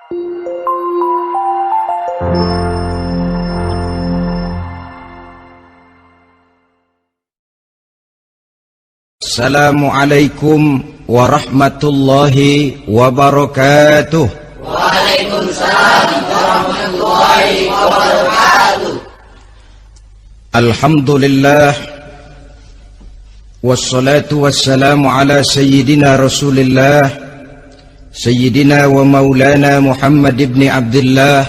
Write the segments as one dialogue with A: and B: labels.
A: Assalamualaikum warahmatullahi wabarakatuh.
B: Waalaikumsalam warahmatullahi wabarakatuh.
A: Alhamdulillah wassalatu wassalamu ala sayyidina Rasulillah sayyidina wa maulana Muhammad ibn Abdullah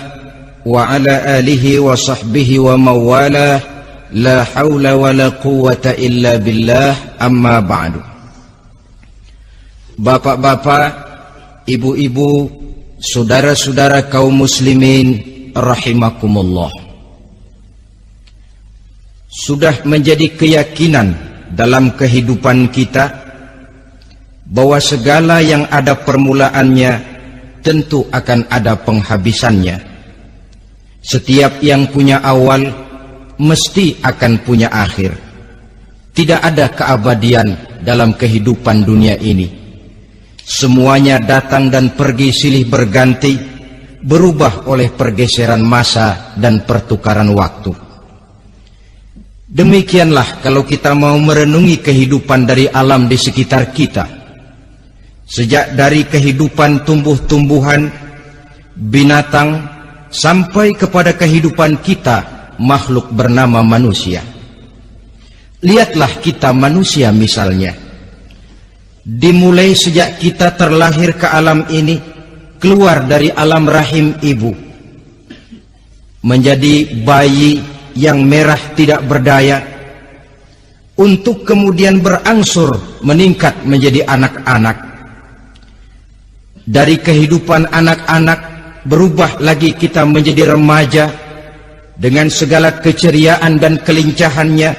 A: wa ala alihi wa sahbihi wa mawalah. La haula wa la quwwata illa billah, amma ba'du. Bapak-bapak, ibu-ibu, saudara-saudara kaum muslimin rahimakumullah. Sudah menjadi keyakinan dalam kehidupan kita bahwa segala yang ada permulaannya tentu akan ada penghabisannya. Setiap yang punya awal mesti akan punya akhir. Tidak ada keabadian dalam kehidupan dunia ini. Semuanya datang dan pergi silih berganti, berubah oleh pergeseran masa dan pertukaran waktu. Demikianlah kalau kita mau merenungi kehidupan dari alam di sekitar kita. Sejak dari kehidupan tumbuh-tumbuhan, binatang, sampai kepada kehidupan kita, makhluk bernama manusia. Lihatlah kita manusia misalnya. Dimulai sejak kita terlahir ke alam ini, keluar dari alam rahim ibu, menjadi bayi yang merah tidak berdaya, untuk kemudian berangsur meningkat menjadi anak-anak. Dari kehidupan anak-anak berubah lagi kita menjadi remaja dengan segala keceriaan dan kelincahannya,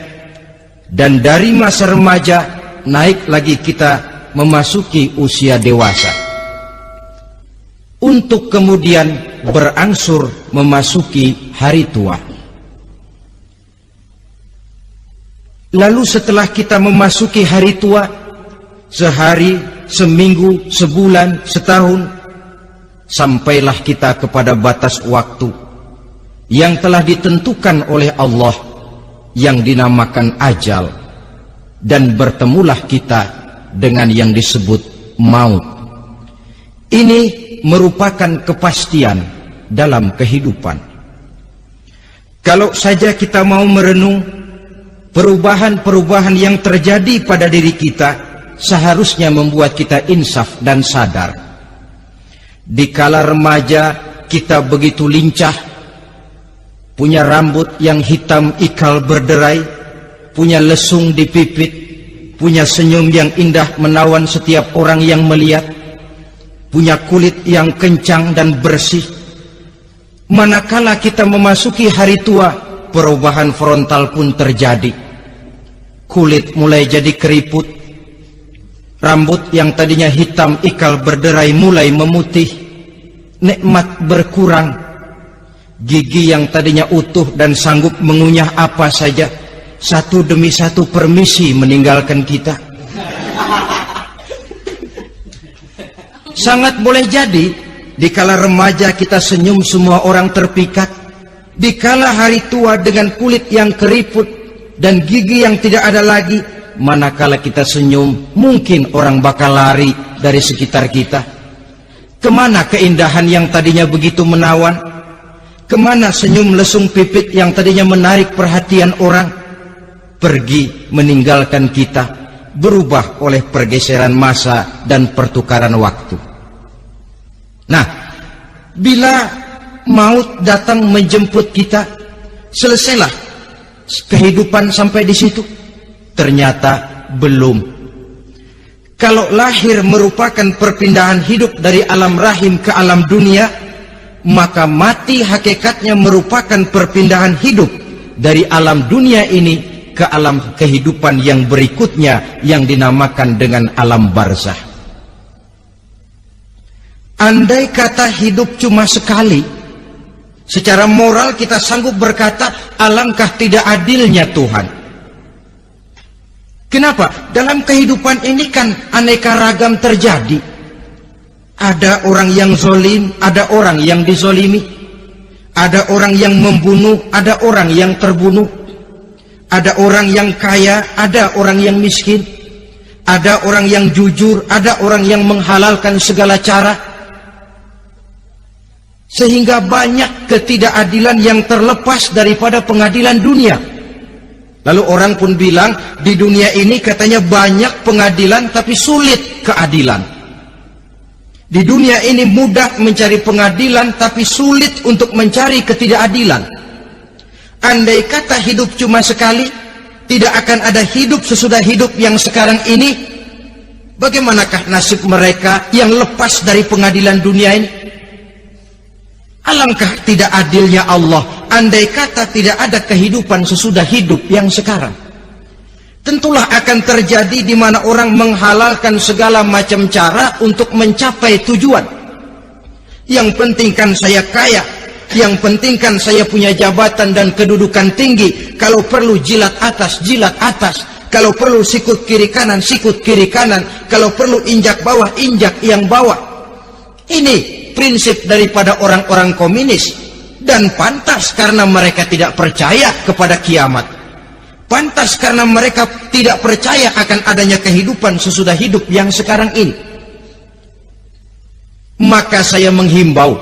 A: dan dari masa remaja naik lagi kita memasuki usia dewasa, untuk kemudian berangsur memasuki hari tua. Lalu setelah kita memasuki hari tua, sehari, seminggu, sebulan, setahun, sampailah kita kepada batas waktu yang telah ditentukan oleh Allah, yang dinamakan ajal, dan bertemulah kita dengan yang disebut maut. Ini merupakan kepastian dalam kehidupan. Kalau saja kita mau merenung perubahan-perubahan yang terjadi pada diri kita, seharusnya membuat kita insaf dan sadar. Dikala remaja kita begitu lincah, punya rambut yang hitam ikal berderai, punya lesung di pipit, punya senyum yang indah menawan setiap orang yang melihat, punya kulit yang kencang dan bersih. Manakala kita memasuki hari tua, perubahan frontal pun terjadi. Kulit mulai jadi keriput, rambut yang tadinya hitam ikal berderai mulai memutih, nikmat berkurang. Gigi yang tadinya utuh dan sanggup mengunyah apa saja, satu demi satu permisi meninggalkan kita. Sangat boleh jadi, dikala remaja kita senyum semua orang terpikat. Dikala hari tua dengan kulit yang keriput dan gigi yang tidak ada lagi, manakala kita senyum, mungkin orang bakal lari dari sekitar kita. Kemana keindahan yang tadinya begitu menawan? Kemana senyum lesung pipit yang tadinya menarik perhatian orang? Pergi meninggalkan kita, berubah oleh pergeseran masa dan pertukaran waktu. Nah, bila maut datang menjemput kita, selesailah kehidupan sampai di situ? Ternyata belum. Kalau lahir merupakan perpindahan hidup dari alam rahim ke alam dunia, maka mati hakikatnya merupakan perpindahan hidup dari alam dunia ini ke alam kehidupan yang berikutnya, yang dinamakan dengan alam barzah. Andai kata hidup cuma sekali, secara moral kita sanggup berkata, alangkah tidak adilnya Tuhan. Kenapa? Dalam kehidupan ini kan aneka ragam terjadi. Ada orang yang zolim, ada orang yang dizolimi. Ada orang yang membunuh, ada orang yang terbunuh. Ada orang yang kaya, ada orang yang miskin. Ada orang yang jujur, ada orang yang menghalalkan segala cara. Sehingga banyak ketidakadilan yang terlepas daripada pengadilan dunia. Lalu orang pun bilang, di dunia ini katanya banyak pengadilan tapi sulit keadilan. Di dunia ini mudah mencari pengadilan tapi sulit untuk mencari ketidakadilan. Andai kata hidup cuma sekali, tidak akan ada hidup sesudah hidup yang sekarang ini. Bagaimanakah nasib mereka yang lepas dari pengadilan dunia ini? Alangkah tidak adilnya Allah, andai kata tidak ada kehidupan sesudah hidup yang sekarang. Tentulah akan terjadi di mana orang menghalalkan segala macam cara untuk mencapai tujuan. Yang penting kan saya kaya, yang penting kan saya punya jabatan dan kedudukan tinggi. Kalau perlu jilat atas, kalau perlu sikut kiri kanan, sikut kiri kanan, kalau perlu injak bawah, injak yang bawah. Ini prinsip daripada orang-orang komunis, dan pantas karena mereka tidak percaya kepada kiamat. Pantas karena mereka tidak percaya akan adanya kehidupan sesudah hidup yang sekarang ini. Maka saya menghimbau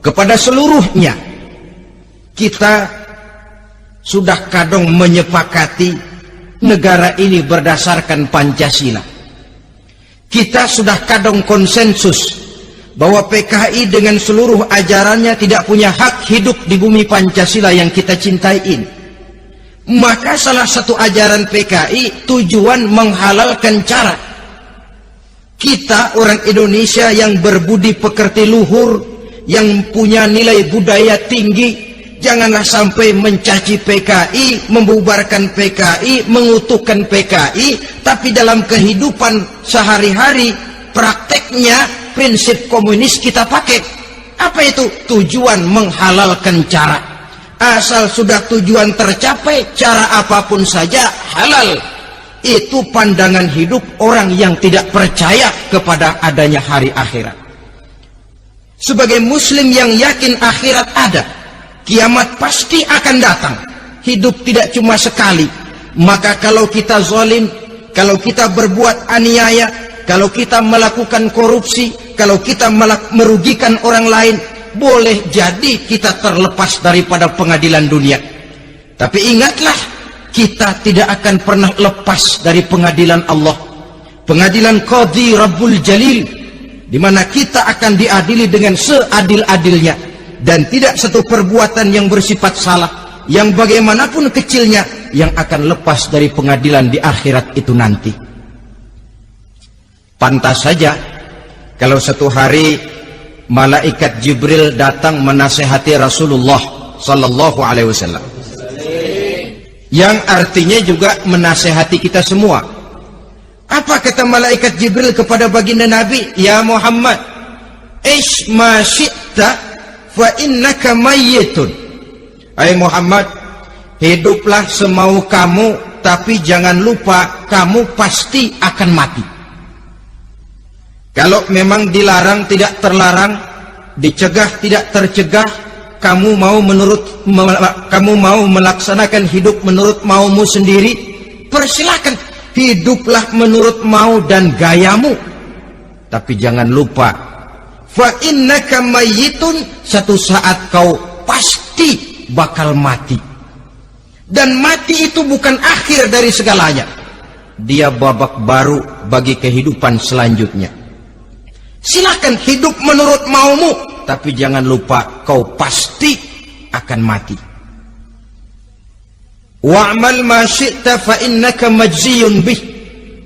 A: kepada seluruhnya, kita sudah kadung menyepakati negara ini berdasarkan Pancasila. Kita sudah kadung konsensus bahwa PKI dengan seluruh ajarannya tidak punya hak hidup di bumi Pancasila yang kita cintai ini. Maka salah satu ajaran PKI tujuan menghalalkan cara. Kita orang Indonesia yang berbudi pekerti luhur, yang punya nilai budaya tinggi, janganlah sampai mencaci PKI, membubarkan PKI, mengutukkan PKI, tapi dalam kehidupan sehari-hari prakteknya prinsip komunis kita pakai. Apa itu? Tujuan menghalalkan cara. Asal sudah tujuan tercapai, cara apapun saja halal. Itu pandangan hidup orang yang tidak percaya kepada adanya hari akhirat. Sebagai muslim yang yakin akhirat ada, kiamat pasti akan datang. Hidup tidak cuma sekali. Maka kalau kita zalim, kalau kita berbuat aniaya, kalau kita melakukan korupsi, kalau kita merugikan orang lain, boleh jadi kita terlepas daripada pengadilan dunia. Tapi ingatlah, kita tidak akan pernah lepas dari pengadilan Allah, pengadilan Qadhi Rabbul Jalil, di mana kita akan diadili dengan seadil-adilnya, dan tidak satu perbuatan yang bersifat salah, yang bagaimanapun kecilnya, yang akan lepas dari pengadilan di akhirat itu nanti. Pantas saja kalau satu hari malaikat Jibril datang menasehati Rasulullah sallallahu alaihi wasallam, yang artinya juga menasehati kita semua. Apa kata malaikat Jibril kepada baginda Nabi? Ya Muhammad, ish ma syi'ta fa innaka mayyitun. Hai Muhammad, hiduplah semau kamu, tapi jangan lupa kamu pasti akan mati. Kalau memang dilarang tidak terlarang, dicegah tidak tercegah, kamu mau melaksanakan hidup menurut maumu sendiri, persilakan, hiduplah menurut mau dan gayamu. Tapi jangan lupa, fa innaka mayyitun, satu saat kau pasti bakal mati. Dan mati itu bukan akhir dari segalanya, dia babak baru bagi kehidupan selanjutnya. Silakan hidup menurut maumu, tapi jangan lupa kau pasti akan mati. Wa'mal ma syi'ta fa innaka majziyun bih.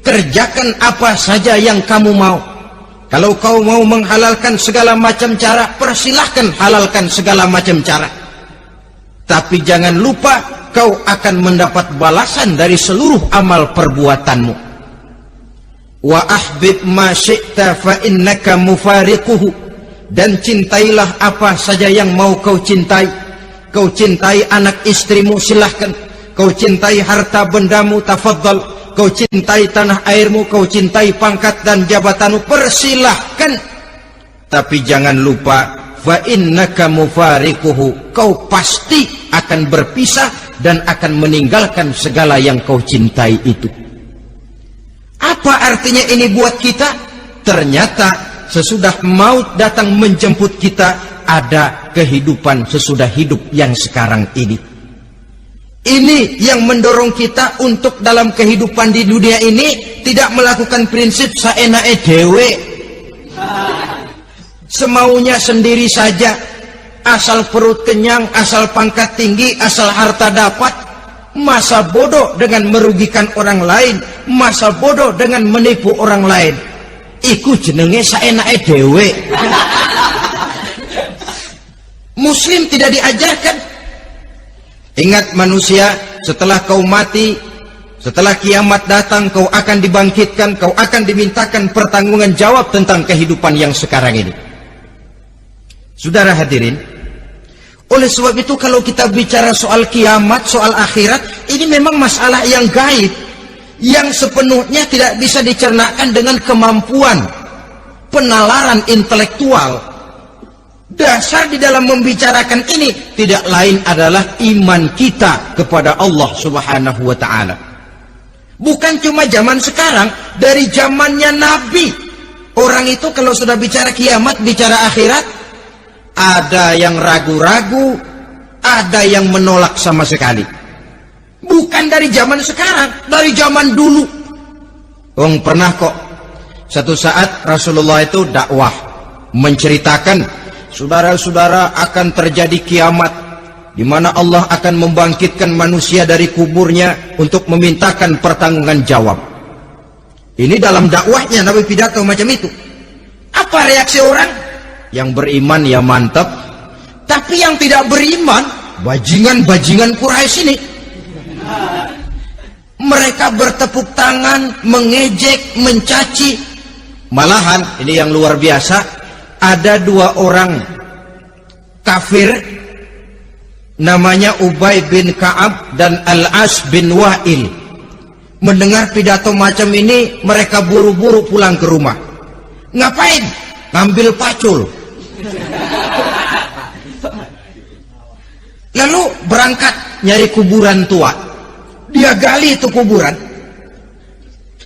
A: Kerjakan apa saja yang kamu mau. Kalau kau mau menghalalkan segala macam cara, persilahkan halalkan segala macam cara. Tapi jangan lupa kau akan mendapat balasan dari seluruh amal perbuatanmu. Wa ahbib ma syi'ta fa innaka mufariquhu. Dan cintailah apa saja yang mau kau cintai. Kau cintai anak istrimu, silahkan. Kau cintai harta bendamu, tafadhal. Kau cintai tanah airmu, kau cintai pangkat dan jabatanmu, persilahkan. Tapi jangan lupa, fa innaka mufariquhu, kau pasti akan berpisah dan akan meninggalkan segala yang kau cintai itu. Apa artinya ini buat kita? Ternyata sesudah maut datang menjemput kita, ada kehidupan sesudah hidup yang sekarang ini. Ini yang mendorong kita untuk dalam kehidupan di dunia ini tidak melakukan prinsip saenake dhewe, semaunya sendiri saja, asal perut kenyang, asal pangkat tinggi, asal harta dapat. Masa bodoh dengan merugikan orang lain, masa bodoh dengan menipu orang lain. Iku jenenge saenake dhewe. Muslim tidak diajarkan. Ingat manusia, setelah kau mati, setelah kiamat datang, kau akan dibangkitkan, kau akan dimintakan pertanggungan jawab tentang kehidupan yang sekarang ini. Saudara hadirin, oleh sebab itu kalau kita bicara soal kiamat, soal akhirat, ini memang masalah yang gaib, yang sepenuhnya tidak bisa dicernakan dengan kemampuan penalaran intelektual. Dasar di dalam membicarakan ini tidak lain adalah iman kita kepada Allah Subhanahu wa ta'ala. Bukan cuma zaman sekarang, dari zamannya Nabi. Orang itu kalau sudah bicara kiamat, bicara akhirat, ada yang ragu-ragu, ada yang menolak sama sekali. Bukan dari zaman sekarang, dari zaman dulu. Pernah kok satu saat Rasulullah itu dakwah menceritakan, saudara-saudara, akan terjadi kiamat di mana Allah akan membangkitkan manusia dari kuburnya untuk memintakan pertanggungan jawab. Ini dalam dakwahnya Nabi pidato macam itu. Apa reaksi orang? Yang beriman ya mantap, tapi yang tidak beriman, bajingan-bajingan Quraisy ini, mereka bertepuk tangan, mengejek, mencaci. Malahan ini yang luar biasa, ada dua orang kafir namanya Ubay bin Ka'ab dan Al-As bin Wa'il. Mendengar pidato macam ini, mereka buru-buru pulang ke rumah. Ngapain? Ngambil pacul. Lalu berangkat nyari kuburan tua. Dia gali itu kuburan,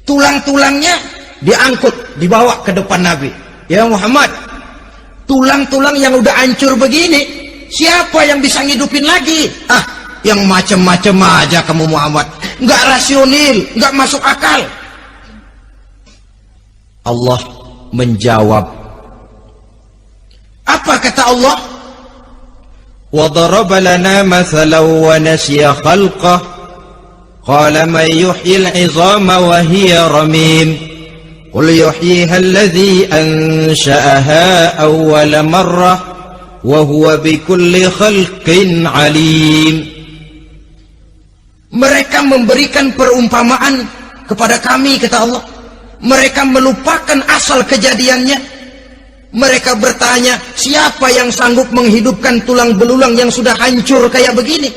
A: tulang-tulangnya diangkut, dibawa ke depan Nabi. Ya Muhammad, tulang-tulang yang udah hancur begini, siapa yang bisa ngidupin lagi? Yang macam-macam aja kamu Muhammad, nggak rasional, nggak masuk akal. Allah menjawab. Apa kata Allah? وَضَرَبَ لَنَا مَثَلًا وَنَسِيَ خَلْقَهُ قَالَ مَنْ يُحْيِي الْعِظَامَ وَهِيَ رَمِيمٌ قُلْ يُحْيِيهَا الَّذِي أَنْشَأَهَا أَوَّلَ مَرَّةٍ وَهُوَ بِكُلِّ خَلْقٍ عَلِيمٌ. Mereka memberikan perumpamaan kepada kami, kata Allah. Mereka melupakan asal kejadiannya. Mereka bertanya, siapa yang sanggup menghidupkan tulang belulang yang sudah hancur kayak begini?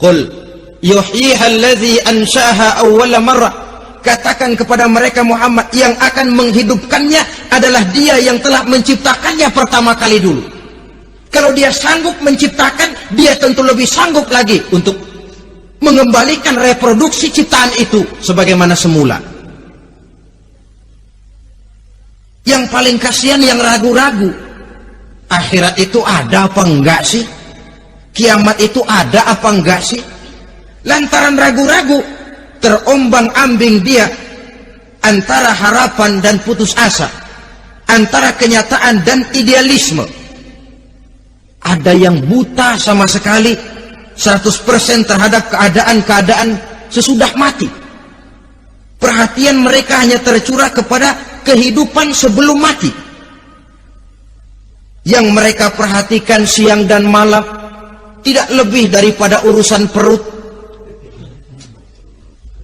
A: Qul yuhyiha allazi ansha'aha awwala marrah. Katakan kepada mereka Muhammad, yang akan menghidupkannya adalah dia yang telah menciptakannya pertama kali dulu. Kalau dia sanggup menciptakan, dia tentu lebih sanggup lagi untuk mengembalikan reproduksi ciptaan itu sebagaimana semula. Yang paling kasihan yang ragu-ragu. Akhirat itu ada apa enggak sih? Kiamat itu ada apa enggak sih? Lantaran ragu-ragu, terombang-ambing dia antara harapan dan putus asa, antara kenyataan dan idealisme. Ada yang buta sama sekali 100% terhadap keadaan-keadaan sesudah mati. Perhatian mereka hanya tercurah kepada kehidupan sebelum mati. Yang mereka perhatikan siang dan malam tidak lebih daripada urusan perut.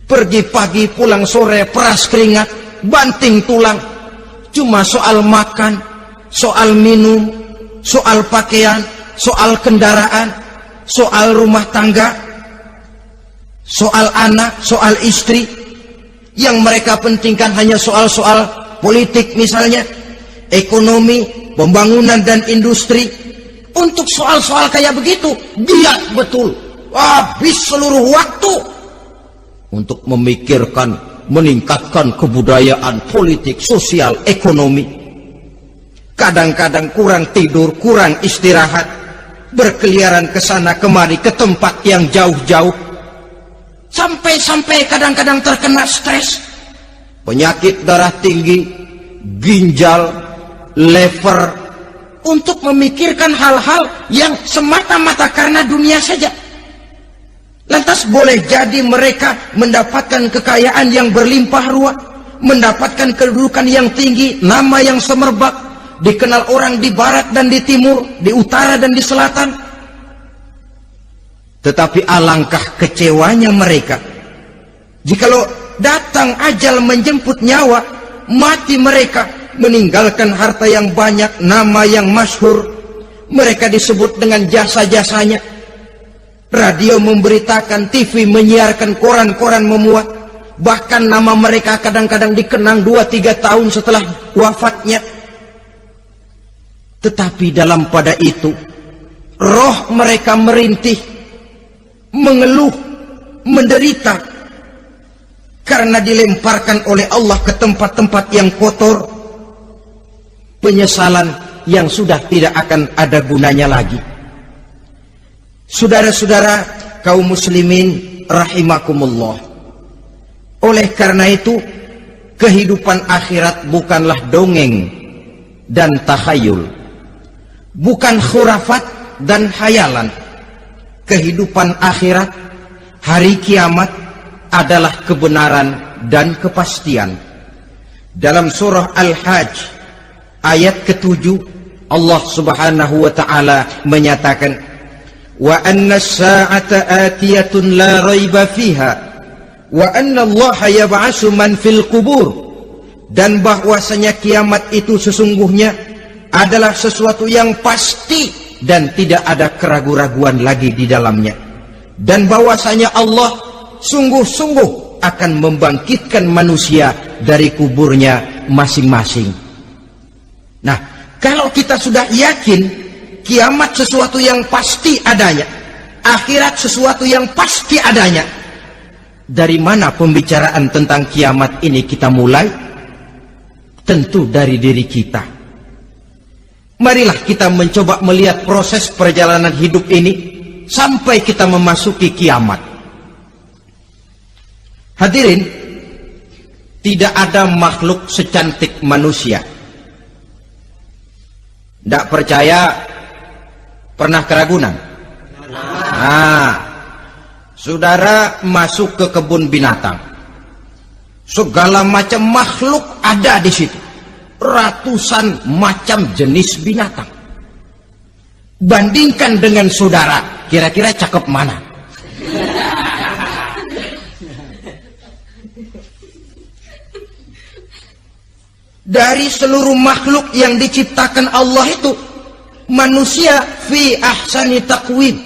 A: Pergi pagi, pulang sore, peras keringat, banting tulang. Cuma soal makan, soal minum, soal pakaian, soal kendaraan, soal rumah tangga, soal anak, soal istri. Yang mereka pentingkan hanya soal-soal politik misalnya. ekonomi, pembangunan dan industri. Untuk soal-soal kayak begitu, dia betul habis seluruh waktu untuk memikirkan, meningkatkan kebudayaan, politik, sosial, ekonomi. Kadang-kadang kurang tidur, kurang istirahat, berkeliaran ke sana kemari ke tempat yang jauh-jauh, sampai kadang-kadang terkena stres, penyakit darah tinggi, ginjal, lever, untuk memikirkan hal-hal yang semata-mata karena dunia saja. Lantas boleh jadi mereka mendapatkan kekayaan yang berlimpah ruah, mendapatkan kedudukan yang tinggi, nama yang semerbak, dikenal orang di barat dan di timur, di utara dan di selatan. Tetapi alangkah kecewanya mereka jikalau datang ajal menjemput nyawa, mati mereka, meninggalkan harta yang banyak, nama yang masyhur. Mereka disebut dengan jasa-jasanya. Radio memberitakan, TV menyiarkan, koran-koran memuat. Bahkan nama mereka kadang-kadang dikenang 2-3 tahun setelah wafatnya. Tetapi dalam pada itu, roh mereka merintih, mengeluh, menderita, karena dilemparkan oleh Allah ke tempat-tempat yang kotor. Penyesalan yang sudah tidak akan ada gunanya lagi. Saudara-saudara kaum muslimin rahimakumullah. Oleh karena itu, kehidupan akhirat bukanlah dongeng dan takhayul, bukan khurafat dan khayalan. Kehidupan akhirat, hari kiamat adalah kebenaran dan kepastian. Dalam surah Al-Hajj ayat ke-7, Allah Subhanahu wa taala menyatakan, wa anna as-sa'ata atiyatun la raiba fiha wa anna Allah yab'atsu man fil qubur, dan bahwasanya kiamat itu sesungguhnya adalah sesuatu yang pasti dan tidak ada keraguan-raguan lagi di dalamnya, dan bahwasanya Allah sungguh-sungguh akan membangkitkan manusia dari kuburnya masing-masing. Nah, kalau kita sudah yakin kiamat sesuatu yang pasti adanya, akhirat sesuatu yang pasti adanya, dari mana pembicaraan tentang kiamat ini kita mulai? Tentu dari diri kita. Marilah kita mencoba melihat proses perjalanan hidup ini sampai kita memasuki kiamat. Hadirin, tidak ada makhluk secantik manusia. Tidak percaya, pernah keragunan? Nah, saudara masuk ke kebun binatang, segala macam makhluk ada di situ, ratusan macam jenis binatang. Bandingkan dengan saudara, kira-kira cakep mana? Dari seluruh makhluk yang diciptakan Allah itu, manusia fi ahsani taqwim,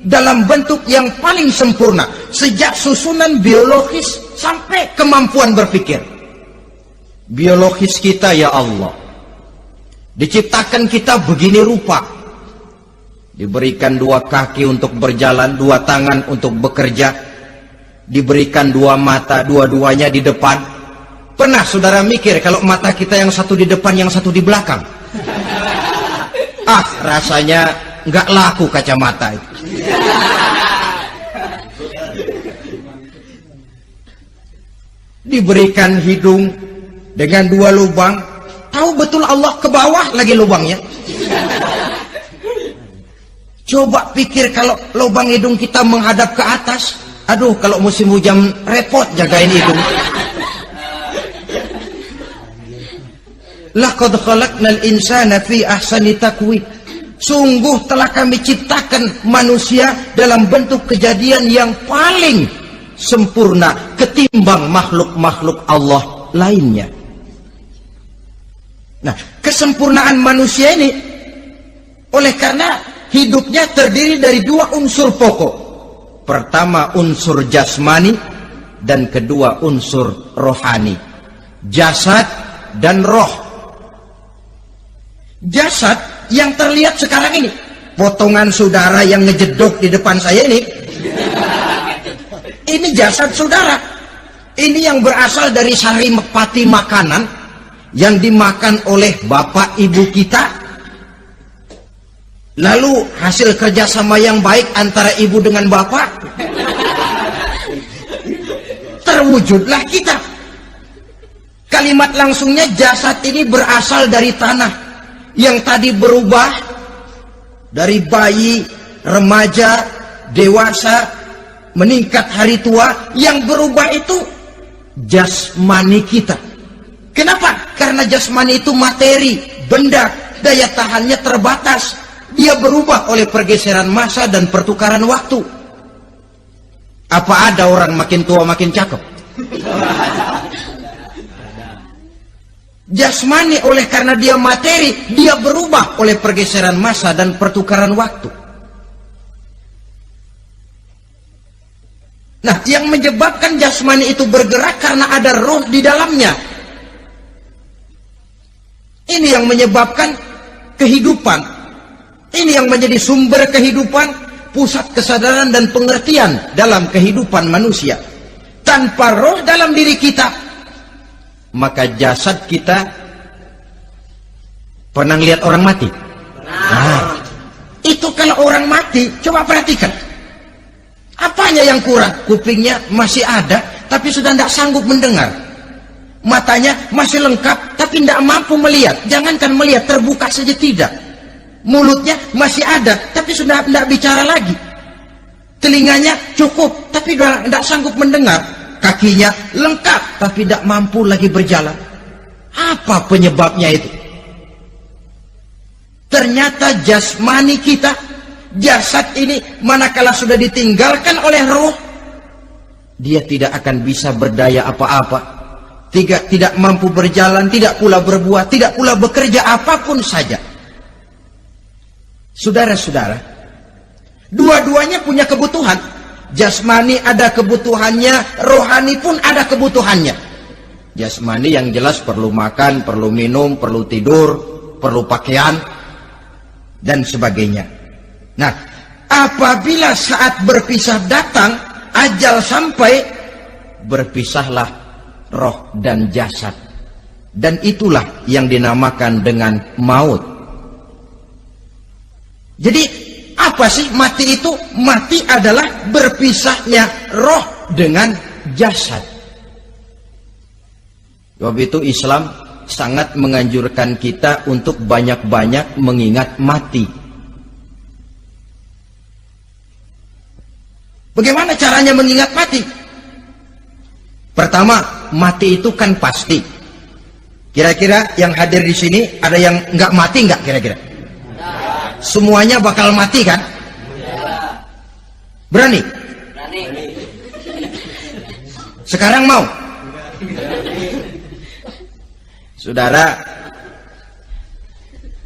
A: dalam bentuk yang paling sempurna, sejak susunan biologis sampai kemampuan berpikir. Biologis kita, ya Allah, diciptakan kita begini rupa, diberikan 2 kaki untuk berjalan, 2 tangan untuk bekerja, diberikan 2 mata, dua-duanya di depan. Pernah saudara mikir kalau mata kita yang satu di depan, yang satu di belakang? Rasanya nggak laku kacamata itu. Diberikan hidung dengan 2 lubang, tahu betul Allah ke bawah lagi lubangnya. Coba pikir kalau lubang hidung kita menghadap ke atas, aduh, kalau musim hujan repot jagain hidung. Laqad khalaqnal insana fi ahsani taqwim. Sungguh telah kami ciptakan manusia dalam bentuk kejadian yang paling sempurna ketimbang makhluk-makhluk Allah lainnya. Nah, kesempurnaan manusia ini oleh karena hidupnya terdiri dari 2 unsur pokok. Pertama unsur jasmani dan kedua unsur rohani, jasad dan roh. Jasad yang terlihat sekarang ini, potongan saudara yang ngejedok di depan saya ini jasad saudara. Ini yang berasal dari sari pati makanan yang dimakan oleh bapak ibu kita. Lalu hasil kerjasama yang baik antara ibu dengan bapak, terwujudlah kita. Kalimat langsungnya, jasad ini berasal dari tanah yang tadi berubah dari bayi, remaja, dewasa, meningkat hari tua. Yang berubah itu jasmani kita. Kenapa? Karena jasmani itu materi, benda, daya tahannya terbatas. Dia berubah oleh pergeseran masa dan pertukaran waktu. Apa ada orang makin tua makin cakep? Jasmani oleh karena dia materi, dia berubah oleh pergeseran masa dan pertukaran waktu. Nah, yang menyebabkan jasmani itu bergerak karena ada roh di dalamnya. Ini yang menyebabkan kehidupan. Ini yang menjadi sumber kehidupan, pusat kesadaran dan pengertian dalam kehidupan manusia. Tanpa roh dalam diri kita, maka jasad kita pernah lihat orang mati. Nah, itu kalau orang mati, coba perhatikan. Apanya yang kurang? Kupingnya masih ada, tapi sudah tidak sanggup mendengar. Matanya masih lengkap, tapi tidak mampu melihat. Jangankan melihat, terbuka saja tidak. Mulutnya masih ada, tapi sudah tidak bicara lagi. Telinganya cukup, tapi sudah tidak sanggup mendengar. Kakinya lengkap, tapi tidak mampu lagi berjalan. Apa penyebabnya itu? Ternyata jasmani kita, jasad ini, manakala sudah ditinggalkan oleh roh, dia tidak akan bisa berdaya apa-apa. Tidak mampu berjalan, tidak pula berbuat, tidak pula bekerja apapun saja. Saudara-saudara, dua-duanya punya kebutuhan. Jasmani ada kebutuhannya, rohani pun ada kebutuhannya. Jasmani yang jelas perlu makan, perlu minum, perlu tidur, perlu pakaian, dan sebagainya. Nah, apabila saat berpisah datang, ajal sampai, berpisahlah roh dan jasad. Dan itulah yang dinamakan dengan maut. Jadi apa sih mati itu? Mati adalah berpisahnya roh dengan jasad. Sebab itu Islam sangat menganjurkan kita untuk banyak-banyak mengingat mati. Bagaimana caranya mengingat mati? Pertama, mati itu kan pasti. Kira-kira yang hadir di sini ada yang nggak mati nggak kira-kira? Semuanya bakal mati kan? Berani? Sekarang mau? Saudara,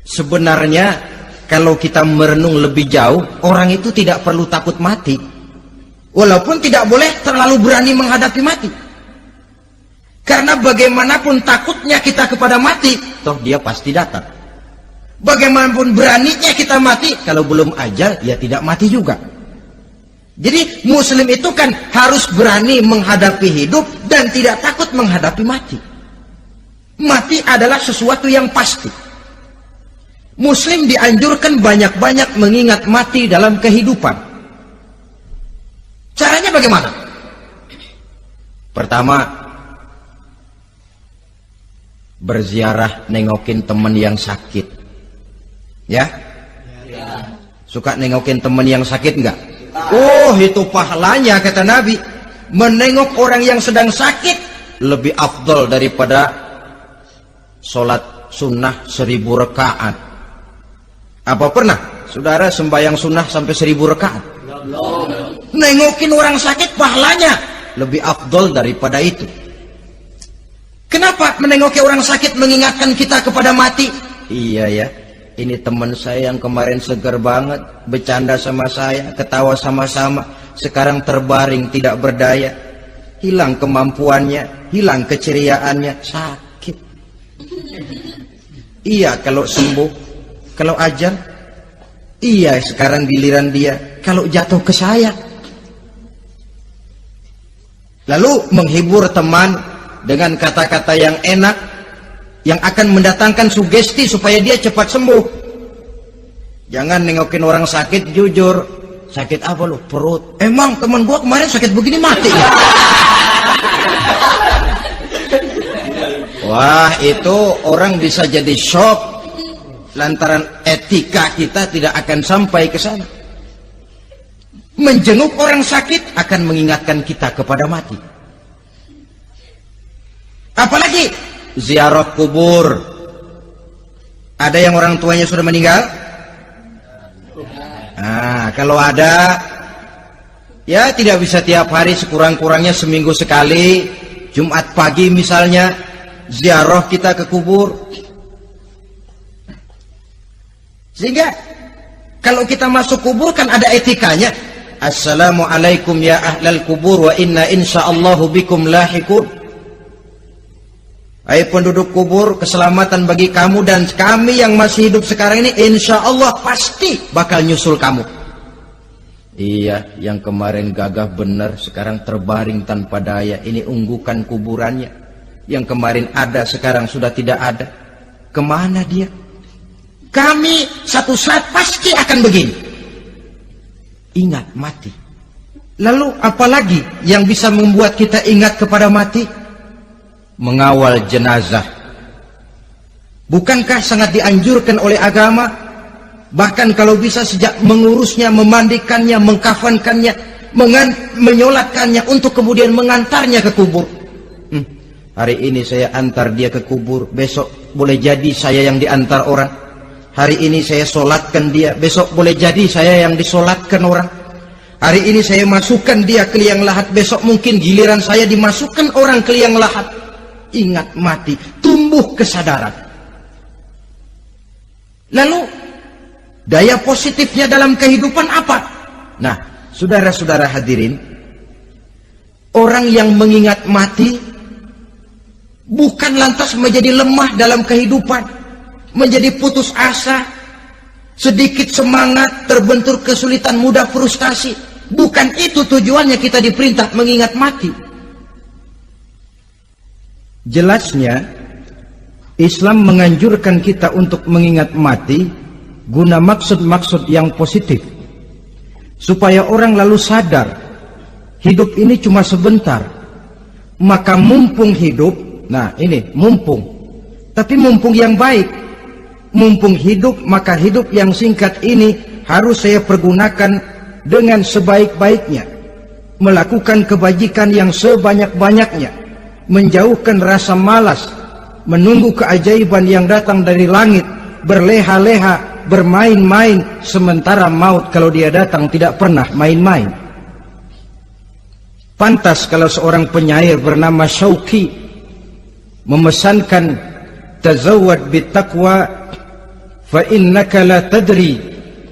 A: sebenarnya kalau kita merenung lebih jauh, orang itu tidak perlu takut mati. Walaupun tidak boleh terlalu berani menghadapi mati. Karena bagaimanapun takutnya kita kepada mati, toh dia pasti datang. Bagaimanapun beraninya kita mati, kalau belum ajal, ya tidak mati juga. Jadi muslim itu kan harus berani menghadapi hidup dan tidak takut menghadapi mati. Mati adalah sesuatu yang pasti. Muslim dianjurkan banyak-banyak mengingat mati dalam kehidupan. Caranya bagaimana? Pertama, berziarah nengokin teman yang sakit. Ya? Suka nengokin teman yang sakit enggak? Oh, itu pahalanya kata Nabi. Menengok orang yang sedang sakit lebih afdol daripada sholat sunnah 1000 rakaat. Apa pernah saudara sembahyang sunnah sampai 1000 rakaat? Nengokin orang sakit pahalanya lebih afdol daripada itu. Kenapa menengoki orang sakit mengingatkan kita kepada mati? Iya ya. Ini teman saya yang kemarin segar banget, bercanda sama saya, ketawa sama-sama, sekarang terbaring tidak berdaya, hilang kemampuannya, hilang keceriaannya, sakit. Iya, kalau sembuh kalau ajal. Iya, sekarang giliran dia kalau jatuh ke saya. Lalu menghibur teman dengan kata-kata yang enak, yang akan mendatangkan sugesti supaya dia cepat sembuh. Jangan nengokin orang sakit jujur. Sakit apa lu? Perut. Emang teman gua kemarin sakit begini mati ya? Wah, itu orang bisa jadi shock lantaran etika kita tidak akan sampai ke sana. Menjenguk orang sakit akan mengingatkan kita kepada mati. Apalagi ziarah kubur. Ada yang orang tuanya sudah meninggal? Nah, kalau ada, ya tidak bisa tiap hari, sekurang-kurangnya seminggu sekali. Jumat pagi misalnya, ziarah kita ke kubur. Sehingga kalau kita masuk kubur kan ada etikanya. Assalamualaikum ya ahlal kubur wa inna insyaallahu bikum lahiqun. Hai penduduk kubur, keselamatan bagi kamu dan kami yang masih hidup sekarang ini insyaallah pasti bakal nyusul kamu. Iya, yang kemarin gagah benar sekarang terbaring tanpa daya. Ini unggukan kuburannya. Yang kemarin ada sekarang sudah tidak ada. Kemana dia? Kami satu saat pasti akan begini. Ingat mati. Lalu apalagi yang bisa membuat kita ingat kepada mati? Mengawal jenazah. Bukankah sangat dianjurkan oleh agama? Bahkan kalau bisa sejak mengurusnya, memandikannya, mengkafankannya, menyolatkannya untuk kemudian mengantarnya ke kubur. Hari ini saya antar dia ke kubur, besok boleh jadi saya yang diantar orang. Hari ini saya solatkan dia, besok boleh jadi saya yang disolatkan orang. Hari ini saya masukkan dia ke liang lahat, besok mungkin giliran saya dimasukkan orang ke liang lahat. Ingat mati, tumbuh kesadaran. Lalu daya positifnya dalam kehidupan apa? Nah, saudara-saudara hadirin, orang yang mengingat mati bukan lantas menjadi lemah dalam kehidupan, menjadi putus asa, sedikit semangat, terbentur kesulitan, mudah frustasi. Bukan itu tujuannya kita diperintah mengingat mati. Jelasnya Islam menganjurkan kita untuk mengingat mati guna maksud-maksud yang positif, supaya orang lalu sadar hidup ini cuma sebentar. Maka mumpung hidup, nah ini mumpung, tapi mumpung yang baik. Mumpung hidup, maka hidup yang singkat ini harus saya pergunakan dengan sebaik-baiknya, melakukan kebajikan yang sebanyak-banyaknya, menjauhkan rasa malas, menunggu keajaiban yang datang dari langit, berleha-leha, bermain-main, sementara maut kalau dia datang tidak pernah main-main. Pantas kalau seorang penyair bernama Syauqi memesankan tazawwad bittaqwa fa innaka la tadri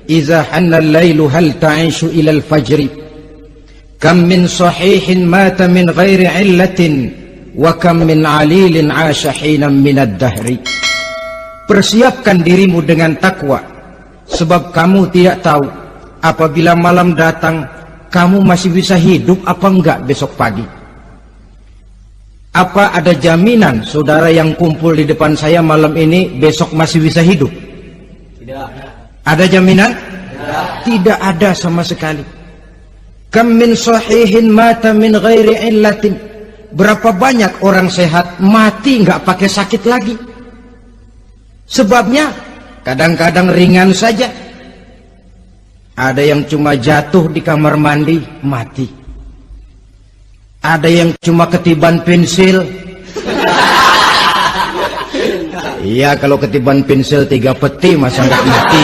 A: idza hanna al-lailu hal ta'ishu ila al-fajri kam min sahihin mata min ghairi illatin wa kam min alilin 'asha hinan min ad-dahri. Persiapkan dirimu dengan takwa, sebab kamu tidak tahu apabila malam datang kamu masih bisa hidup apa enggak besok pagi. Apa ada jaminan saudara yang kumpul di depan saya malam ini besok masih bisa hidup? Tidak. Ada jaminan? Tidak ada sama sekali. Kam min sahihin mata min ghairi illatin. Berapa banyak orang sehat mati nggak pakai sakit lagi. Sebabnya kadang-kadang ringan saja. Ada yang cuma jatuh di kamar mandi mati. Ada yang cuma ketiban pensil. Iya, kalau ketiban pensil 3 peti masa nggak mati.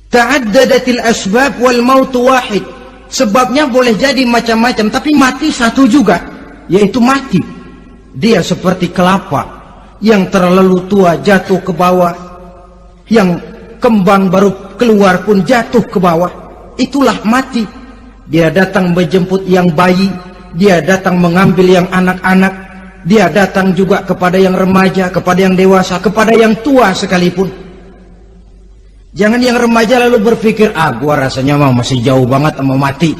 A: Ta'addadatil asbab wal mautu wahid. Sebabnya boleh jadi macam-macam, tapi mati satu juga, yaitu mati. Dia seperti kelapa yang terlalu tua jatuh ke bawah, yang kembang baru keluar pun jatuh ke bawah. Itulah mati. Dia datang menjemput yang bayi, dia datang mengambil yang anak-anak, dia datang juga kepada yang remaja, kepada yang dewasa, kepada yang tua sekalipun. Jangan yang remaja lalu berpikir, gua rasanya masih jauh banget mau mati.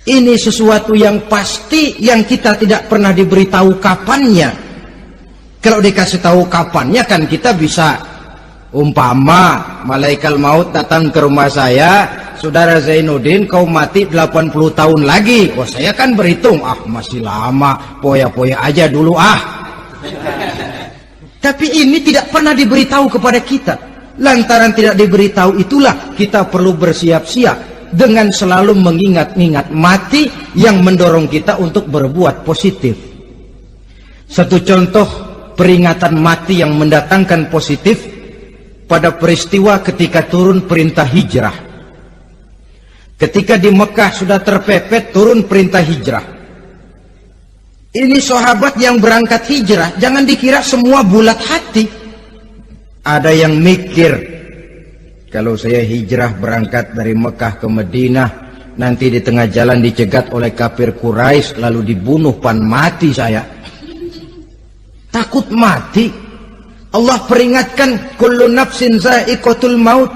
A: Ini sesuatu yang pasti yang kita tidak pernah diberitahu kapannya. Kalau dikasih tahu kapannya kan kita bisa, umpama malaikat maut datang ke rumah saya, saudara Zainuddin kau mati 80 tahun lagi. Saya kan berhitung, masih lama, poya-poya aja dulu Tapi ini tidak pernah diberitahu kepada kita. Lantaran tidak diberitahu itulah kita perlu bersiap-siap dengan selalu mengingat-ingat mati yang mendorong kita untuk berbuat positif. Satu contoh peringatan mati yang mendatangkan positif pada peristiwa ketika turun perintah hijrah. Ketika di Mekah sudah terpepet turun perintah hijrah. Ini sahabat yang berangkat hijrah, jangan dikira semua bulat hati. Ada yang mikir, kalau saya hijrah berangkat dari Mekah ke Madinah, nanti di tengah jalan dicegat oleh kafir Quraisy lalu dibunuh, mati saya. Takut mati. Allah peringatkan, kullu nafsin za'iqatul maut.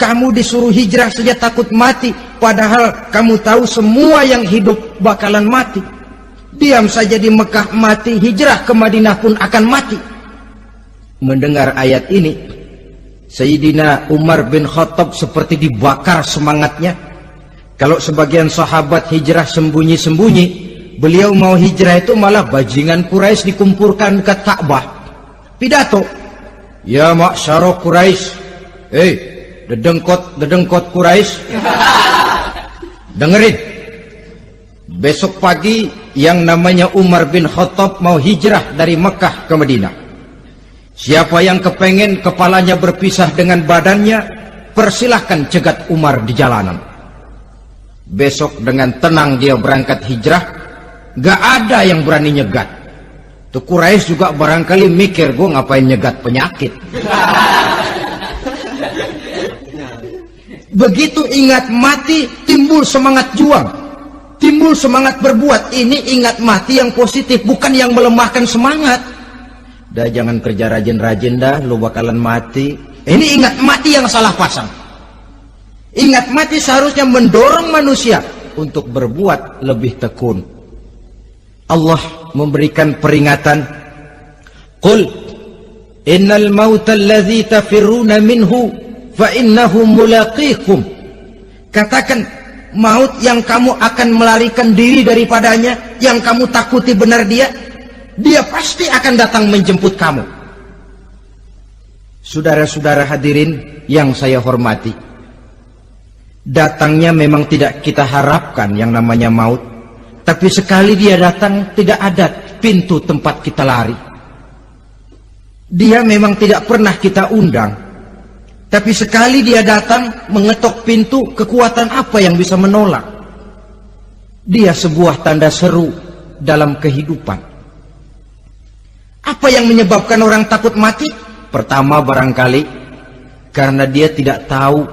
A: Kamu disuruh hijrah saja takut mati, padahal kamu tahu semua yang hidup bakalan mati. Diam saja di Mekah mati, hijrah ke Madinah pun akan mati. Mendengar ayat ini, Sayyidina Umar bin Khattab seperti dibakar semangatnya. Kalau sebagian sahabat hijrah sembunyi-sembunyi, beliau mau hijrah itu malah bajingan Quraisy dikumpulkan ke Ka'bah. Pidato, ya ma'syara Quraisy, dedengkot Quraisy, dengerin. Besok pagi yang namanya Umar bin Khattab mau hijrah dari Mekah ke Madinah. Siapa yang kepengen kepalanya berpisah dengan badannya, persilahkan cegat Umar di jalanan. Besok dengan tenang dia berangkat hijrah, gak ada yang berani nyegat. Tuh Quraisy juga barangkali mikir, gue ngapain nyegat penyakit. Begitu ingat mati, timbul semangat juang, timbul semangat berbuat. Ini ingat mati yang positif, bukan yang melemahkan semangat. Dah jangan kerja rajin-rajin dah, lu bakalan mati. Ini ingat mati yang salah pasang. Ingat mati seharusnya mendorong manusia untuk berbuat lebih tekun. Allah memberikan peringatan, qul innal mauta allazi tafirruna minhu fa innahu mulaqikum. Katakan, maut yang kamu akan melarikan diri daripadanya, yang kamu takuti benar dia pasti akan datang menjemput kamu. Saudara-saudara hadirin yang saya hormati, datangnya memang tidak kita harapkan yang namanya maut, tapi sekali dia datang tidak ada pintu tempat kita lari. Dia memang tidak pernah kita undang, tapi sekali dia datang mengetok pintu, kekuatan apa yang bisa menolak? Dia sebuah tanda seru dalam kehidupan. Apa yang menyebabkan orang takut mati? Pertama barangkali karena dia tidak tahu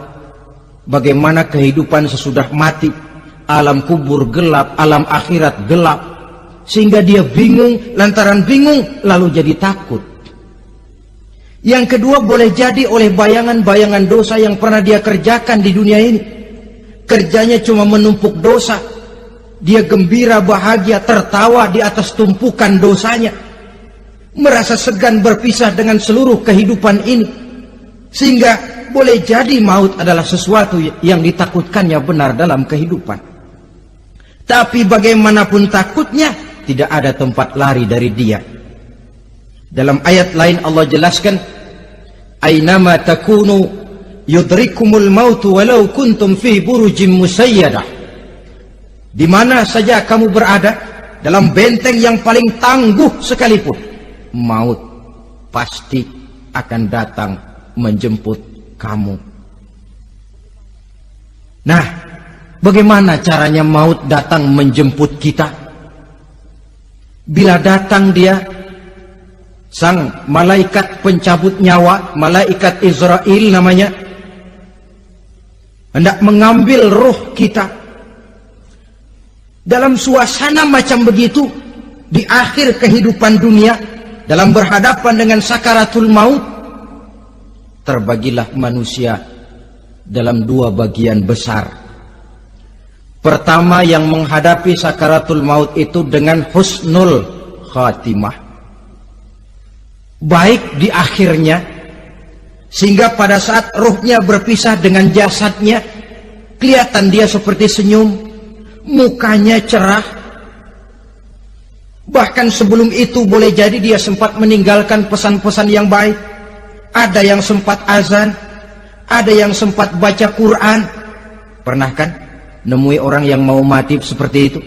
A: bagaimana kehidupan sesudah mati. Alam kubur gelap, alam akhirat gelap, sehingga dia bingung. Lantaran bingung lalu jadi takut. Yang kedua boleh jadi oleh bayangan-bayangan dosa yang pernah dia kerjakan di dunia ini. Kerjanya cuma menumpuk dosa. Dia gembira, bahagia, tertawa di atas tumpukan dosanya, merasa segan berpisah dengan seluruh kehidupan ini. Sehingga boleh jadi maut adalah sesuatu yang ditakutkannya benar dalam kehidupan. Tapi bagaimanapun takutnya, tidak ada tempat lari dari dia. Dalam ayat lain Allah jelaskan, aynama takunu yudrikumul mautu walau kuntum fi burujim musayyadah. Di mana saja kamu berada, dalam benteng yang paling tangguh sekalipun, maut pasti akan datang menjemput kamu. Nah, bagaimana caranya maut datang menjemput kita? Bila datang dia, sang malaikat pencabut nyawa, malaikat Israel namanya, hendak mengambil ruh kita. dalam suasana macam begitu, di akhir kehidupan dunia, dalam berhadapan dengan sakaratul maut, terbagilah manusia dalam dua bagian besar. Pertama, yang menghadapi sakaratul maut itu dengan husnul khatimah, baik di akhirnya, sehingga pada saat ruhnya berpisah dengan jasadnya, kelihatan dia seperti senyum, mukanya cerah. Bahkan sebelum itu boleh jadi dia sempat meninggalkan pesan-pesan yang baik. Ada yang sempat azan, ada yang sempat baca Quran. Pernah kan nemui orang yang mau mati seperti itu?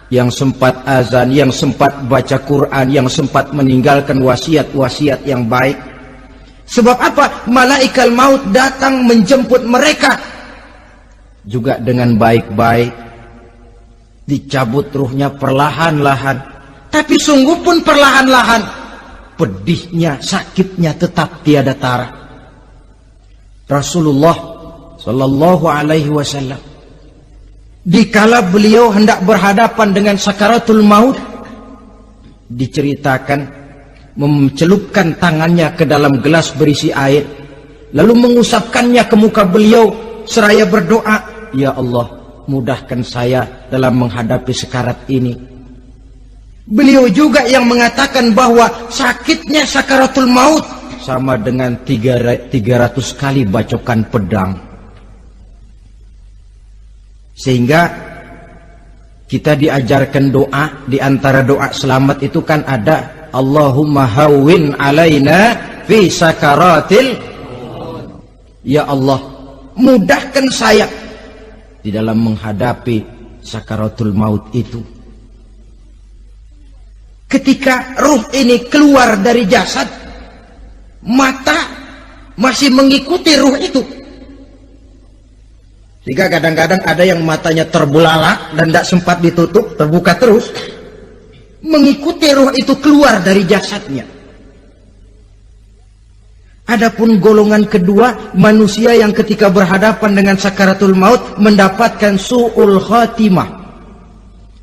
A: Yang sempat azan, yang sempat baca Quran, yang sempat meninggalkan wasiat-wasiat yang baik. Sebab apa? Malaikat maut datang menjemput mereka juga dengan baik-baik. Dicabut ruhnya perlahan-lahan, tapi sungguh pun perlahan-lahan. Pedihnya, sakitnya tetap tiada tara. Rasulullah Sallallahu Alaihi Wasallam, dikala beliau hendak berhadapan dengan sakaratul maut, diceritakan mencelupkan tangannya ke dalam gelas berisi air, lalu mengusapkannya ke muka beliau seraya berdoa, "Ya Allah, mudahkan saya dalam menghadapi sekarat ini." Beliau juga yang mengatakan bahwa sakitnya sakaratul maut sama dengan 300 kali bacokan pedang. Sehingga kita diajarkan doa, di antara doa selamat itu kan ada Allahumma hawwin alaina fi sakaratil, ya Allah, mudahkan saya di dalam menghadapi sakaratul maut itu. Ketika ruh ini keluar dari jasad, mata masih mengikuti ruh itu. Sehingga kadang-kadang ada yang matanya terbelalak dan tidak sempat ditutup, terbuka terus, mengikuti ruh itu keluar dari jasadnya. Adapun golongan kedua, manusia yang ketika berhadapan dengan sakaratul maut mendapatkan su'ul khatimah,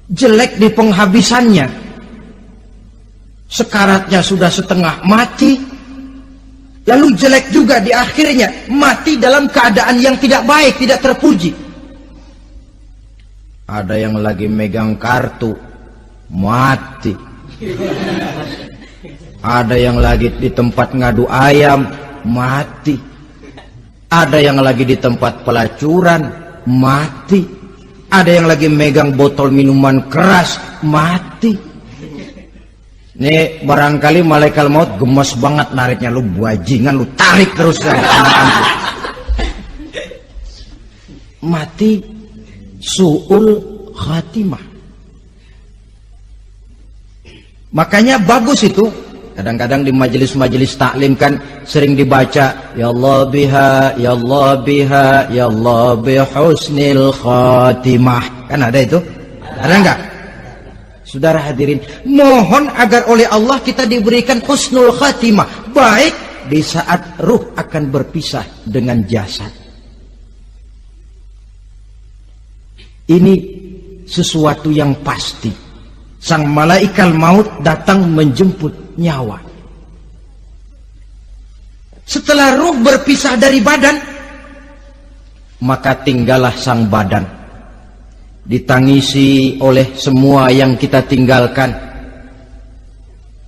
A: jelek di penghabisannya. Sekaratnya sudah setengah mati, lalu jelek juga di akhirnya, mati dalam keadaan yang tidak baik, tidak terpuji. Ada yang lagi megang kartu, mati. Ada yang lagi di tempat ngadu ayam, mati. Ada yang lagi di tempat pelacuran, mati. Ada yang lagi megang botol minuman keras, mati. Nih barangkali malaikat maut gemes banget nariknya, lu bajingan, lu tarik terus kan. Mati su'ul khatimah. Makanya bagus itu. Kadang-kadang di majelis-majelis taklim kan sering dibaca, ya Allah biha, ya Allah biha, ya Allah bihusnil khatimah. Kan ada itu? Ada enggak? Saudara hadirin, mohon agar oleh Allah kita diberikan husnul khatimah, baik di saat ruh akan berpisah dengan jasad. Ini sesuatu yang pasti. Sang malaikat maut datang menjemput nyawa. Setelah ruh berpisah dari badan, maka tinggallah sang badan, ditangisi oleh semua yang kita tinggalkan.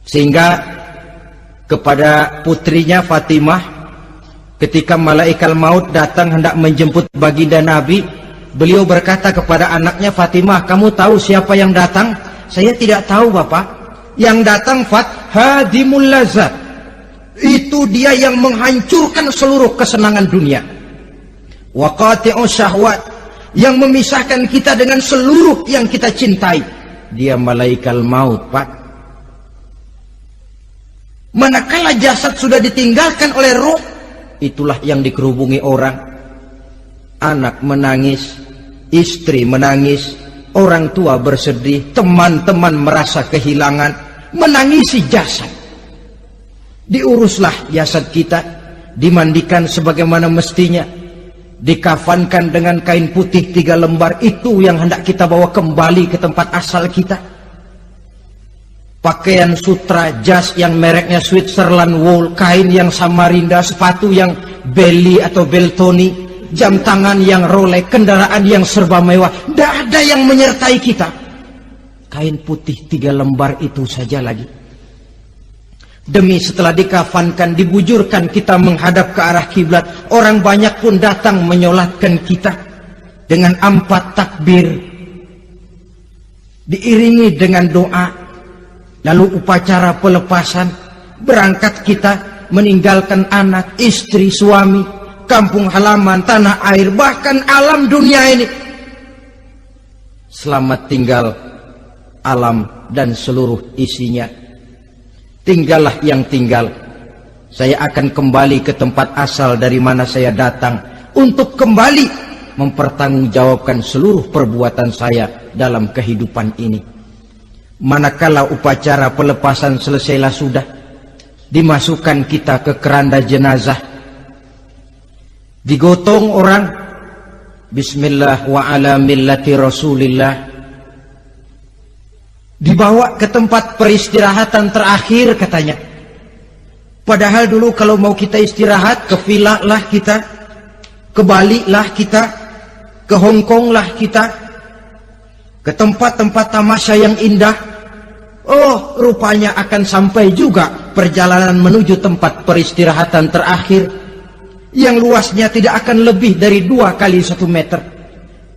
A: Sehingga kepada putrinya Fatimah, ketika malaikat maut datang hendak menjemput baginda Nabi, beliau berkata kepada anaknya, Fatimah, kamu tahu siapa yang datang? Saya tidak tahu, Bapak. Yang datang hadimul lazat, itu dia yang menghancurkan seluruh kesenangan dunia. Wa qati'u syahwat, yang memisahkan kita dengan seluruh yang kita cintai. Dia malaikat maut, Pak. Manakala jasad sudah ditinggalkan oleh roh, itulah yang dikerubungi orang. Anak menangis, istri menangis, orang tua bersedih, teman-teman merasa kehilangan, menangisi jasad. Diuruslah jasad kita, dimandikan sebagaimana mestinya, dikafankan dengan kain putih 3 lembar, itu yang hendak kita bawa kembali ke tempat asal kita. Pakaian sutra, jas yang mereknya Switzerland wool, kain yang Samarinda, sepatu yang Belly atau Beltoni, jam tangan yang Rolex, kendaraan yang serba mewah, tidak ada yang menyertai kita. Kain putih 3 lembar itu saja lagi. Demi setelah dikafankan, dibujurkan kita menghadap ke arah kiblat, orang banyak pun datang menyolatkan kita dengan 4 takbir, diiringi dengan doa. Lalu upacara pelepasan, berangkat kita meninggalkan anak, istri, suami, kampung halaman, tanah air, bahkan alam dunia ini. Selamat tinggal alam dan seluruh isinya. Tinggallah yang tinggal. Saya akan kembali ke tempat asal dari mana saya datang, untuk kembali mempertanggungjawabkan seluruh perbuatan saya dalam kehidupan ini. Manakala upacara pelepasan selesailah sudah, dimasukkan kita ke keranda jenazah, digotong orang, bismillah wa ala millati rasulillah, dibawa ke tempat peristirahatan terakhir katanya. Padahal dulu kalau mau kita istirahat, ke villa lah kita, ke Bali lah kita, ke Hong Kong lah kita, ke tempat-tempat tamasya yang indah. Oh, rupanya akan sampai juga perjalanan menuju tempat peristirahatan terakhir, yang luasnya tidak akan lebih dari 2 kali 1 meter.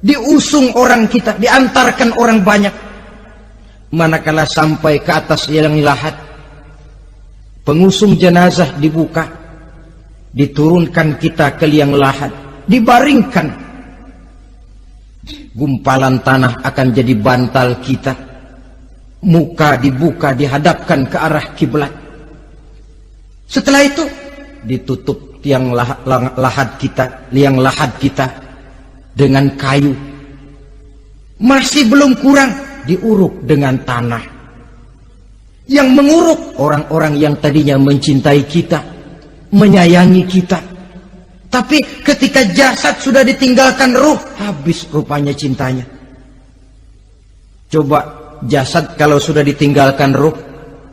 A: Diusung orang kita, diantarkan orang banyak. Manakala sampai ke atas liang lahat, pengusung jenazah dibuka, diturunkan kita ke liang lahat, dibaringkan. Gumpalan tanah akan jadi bantal kita. Muka dibuka, dihadapkan ke arah kiblat. Setelah itu ditutup liang lahat kita dengan kayu. Masih belum kurang, diuruk dengan tanah. Yang menguruk orang-orang yang tadinya mencintai kita, menyayangi kita. Tapi ketika jasad sudah ditinggalkan ruh, habis rupanya cintanya. Coba jasad kalau sudah ditinggalkan ruh,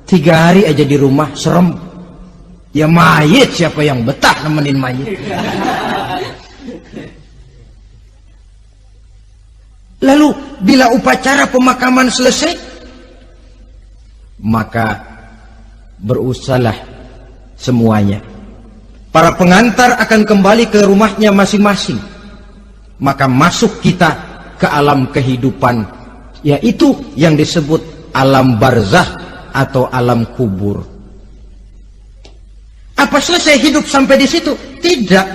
A: 3 hari aja di rumah, serem. Ya mayit, siapa yang betah nemenin mayit? Lalu bila upacara pemakaman selesai, maka berusahalah semuanya. Para pengantar akan kembali ke rumahnya masing-masing. Maka masuk kita ke alam kehidupan, yaitu yang disebut alam barzah atau alam kubur. Apa selesai hidup sampai di situ? Tidak.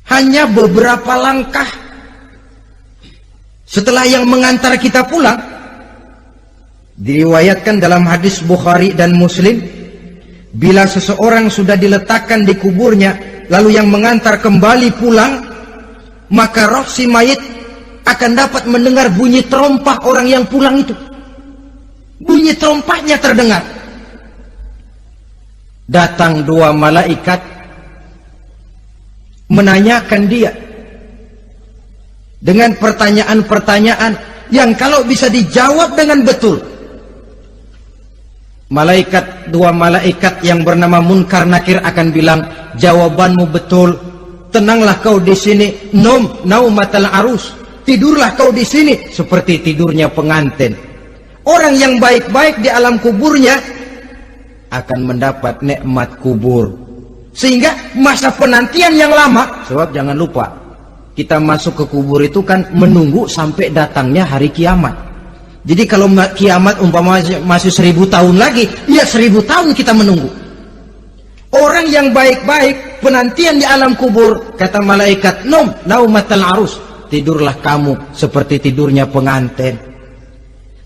A: Hanya beberapa langkah setelah yang mengantar kita pulang. Diriwayatkan dalam hadis Bukhari dan Muslim, bila seseorang sudah diletakkan di kuburnya, lalu yang mengantar kembali pulang, maka roh si mayit akan dapat mendengar bunyi terompah orang yang pulang itu. Bunyi terompahnya terdengar. Datang 2 malaikat menanyakan dia dengan pertanyaan-pertanyaan yang kalau bisa dijawab dengan betul. 2 malaikat yang bernama Munkar Nakir akan bilang, jawabanmu betul. Tenanglah kau di sini, naumatal arus. Tidurlah kau di sini seperti tidurnya pengantin. Orang yang baik-baik di alam kuburnya akan mendapat nikmat kubur. Sehingga masa penantian yang lama, sebab jangan lupa, kita masuk ke kubur itu kan menunggu sampai datangnya hari kiamat. Jadi kalau kiamat umpama masih 1000 tahun lagi, ya 1000 tahun kita menunggu. Orang yang baik-baik penantian di alam kubur, kata malaikat, naumatal arus. Tidurlah kamu seperti tidurnya pengantin.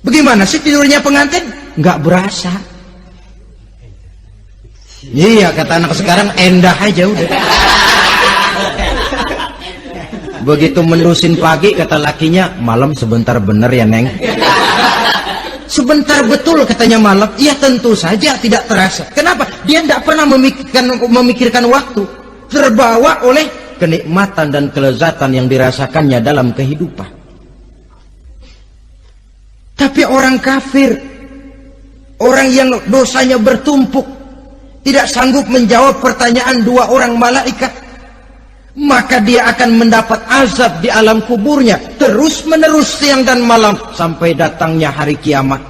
A: Bagaimana sih tidurnya pengantin? Nggak berasa. Iya, kata anak sekarang, endah aja udah. Begitu menerusin pagi, kata lakinya, malam sebentar bener ya Neng. Sebentar betul katanya malam. Ya tentu saja tidak terasa. Kenapa? Dia tidak pernah memikirkan waktu. terbawa oleh kenikmatan dan kelezatan yang dirasakannya dalam kehidupan. Tapi orang kafir, orang yang dosanya bertumpuk, tidak sanggup menjawab pertanyaan dua orang malaikat, maka dia akan mendapat azab di alam kuburnya terus menerus siang dan malam sampai datangnya hari kiamat.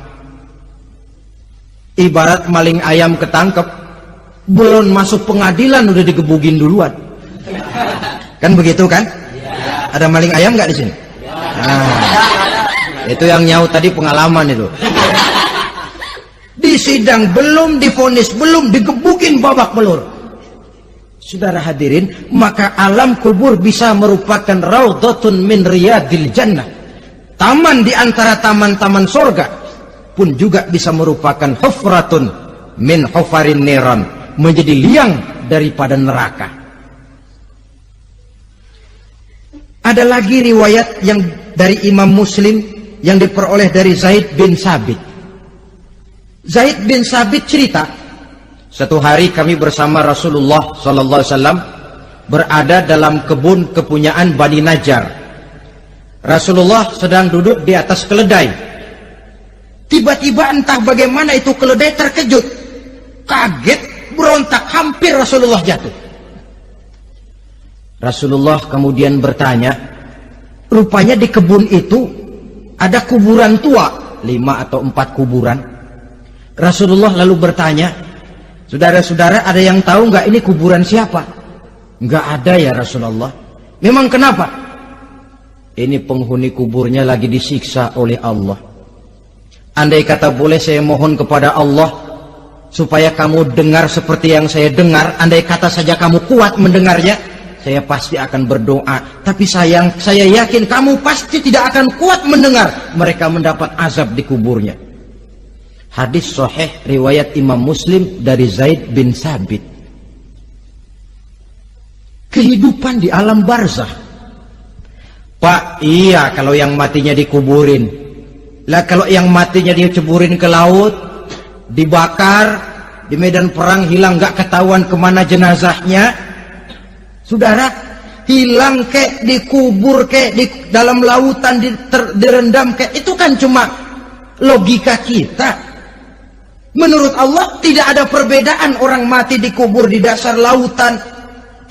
A: Ibarat maling ayam ketangkep, belum masuk pengadilan udah digebugin duluan. Kan begitu kan? Ada maling ayam nggak di sini? Nah, itu yang nyaut tadi pengalaman itu. Di sidang belum divonis, belum digebugin babak belur. Saudara hadirin, maka alam kubur bisa merupakan raudhatun min riyadil jannah, taman di antara taman-taman sorga, pun juga bisa merupakan hufratun min hufarin niran, menjadi liang daripada neraka. Ada lagi riwayat yang dari Imam Muslim yang diperoleh dari Zaid bin Sabit. Zaid bin Sabit cerita, satu hari kami bersama Rasulullah SAW berada dalam kebun kepunyaan Bani Najjar. Rasulullah sedang duduk di atas keledai. Tiba-tiba entah bagaimana itu keledai terkejut, kaget, berontak, hampir Rasulullah jatuh. Rasulullah kemudian bertanya, rupanya di kebun itu ada kuburan tua, 5 atau 4 kuburan. Rasulullah lalu bertanya, saudara-saudara, ada yang tahu nggak ini kuburan siapa? Nggak ada ya Rasulullah. Memang kenapa? Ini penghuni kuburnya lagi disiksa oleh Allah. Andai kata boleh saya mohon kepada Allah supaya kamu dengar seperti yang saya dengar, andai kata saja kamu kuat mendengarnya, saya pasti akan berdoa. Tapi sayang, saya yakin kamu pasti tidak akan kuat mendengar mereka mendapat azab di kuburnya. Hadis sahih riwayat Imam Muslim dari Zaid bin Sabit. Kehidupan di alam barzah. Pak, iya kalau yang matinya dikuburin. Lah kalau yang matinya diceburin ke laut, dibakar, di medan perang hilang gak ketahuan kemana jenazahnya. Saudara, hilang kek, dikubur kek, di dalam lautan direndam kek, itu kan cuma logika kita. Menurut Allah tidak ada perbedaan orang mati dikubur di dasar lautan,